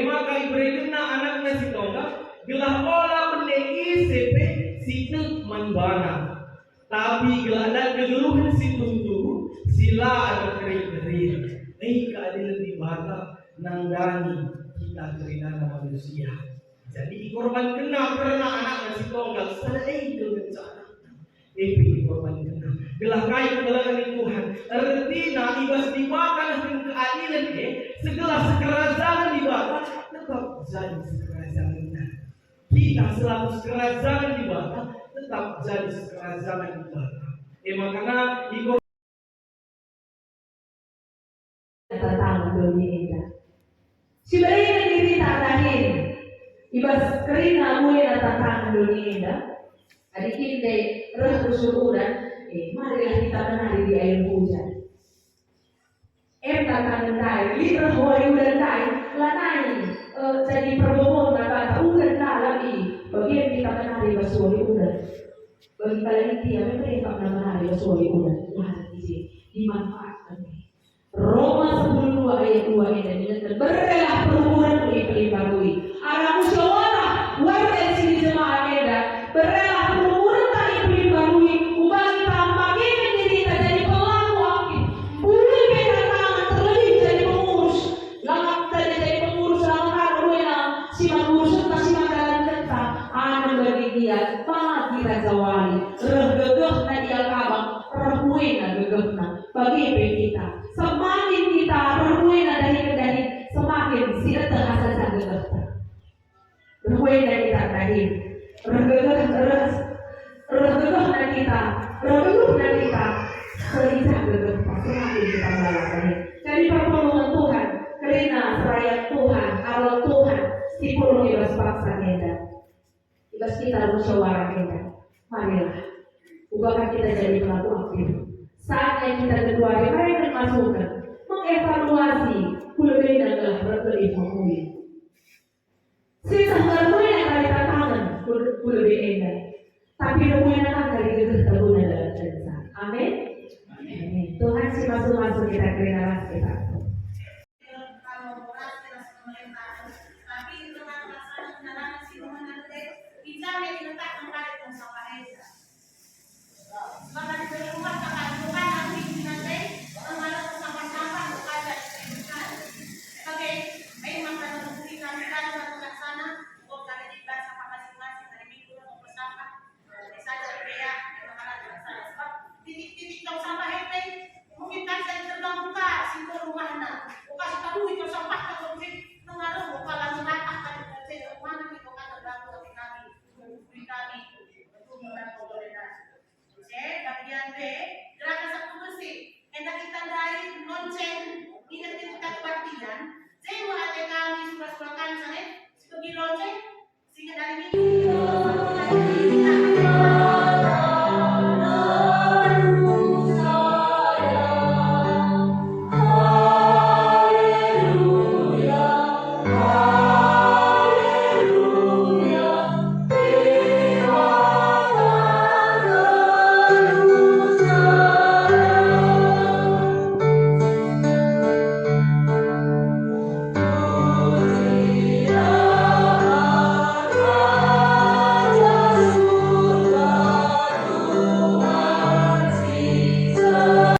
maka iberi kena anaknya si tongga gelah ola bende ICP situ manbana. Tapi gelah dan geluhan si tunggu sila ada kering-kering. Keadilan di bata nanggani kita kerana manusia. Jadi korban kena karena anaknya si tonggal selesai itu bencana. Korban kena. Gelah kait kegelangan Tuhan. Artinya ibas dimakan dengan keadilan segala sekerazangan di bawah tetap jadi sekerazangan. Kita selalu sekerazangan di bawah tetap jadi sekerazangan di bawah. Makanya ikut tentang dunia ini. Sebenarnya diri tak lain. Ibas kerina mulai tentang dunia ini. Adik kita roh usulan. Marilah kita menari di air hujan. Takkan menari, lihat hari udah naik, lanai. Jadi perbobon kata udah lagi. Bagian kita menari basuh udah. Bagi kalian dia mereka pernah menari basuh udah. Lihat di sini dimanfaatkan. Roma 10:2 ayat 2 ini dengan berrelah perhubungan iklim barui. Ada musyawarah warga di sini jemaah Eda berrelah perhubungan iklim barui. Ubah tambahnya diri kita jadi pelaku aktif. Boleh pegang tangan terlebih jadi pengurus. Langkah tadi jadi pengurus langkah ruena si pengurus kasih makanan kita. Anu bagi dia pagi raja wali. Regegeh na dia kabang perhuena gegehna bagi kita. Semakin kita berhuena dari semakin sila terasa gegeh. Berhuena kita dari regegeh terus. Regegeh na kita kerja gegeh semakin kita melakukan. Jadi pertolongan Tuhan, karena seraya Tuhan, Allah Tuhan, tipulung ibas paksa kita. Ibas kita musyawarah kita. Marilah, ubahkan kita jadi pelaku aktif. Saatnya kita kedua hari dan masukan, mengevaluasi kulubin dan telah berkelih memulih. Sisa bermulia kali tantangan kulubin endah. Tapi rumahnya kan dari gegeh terguna dalam cerita. Amin. Tuhan si masuk kita kerana kita.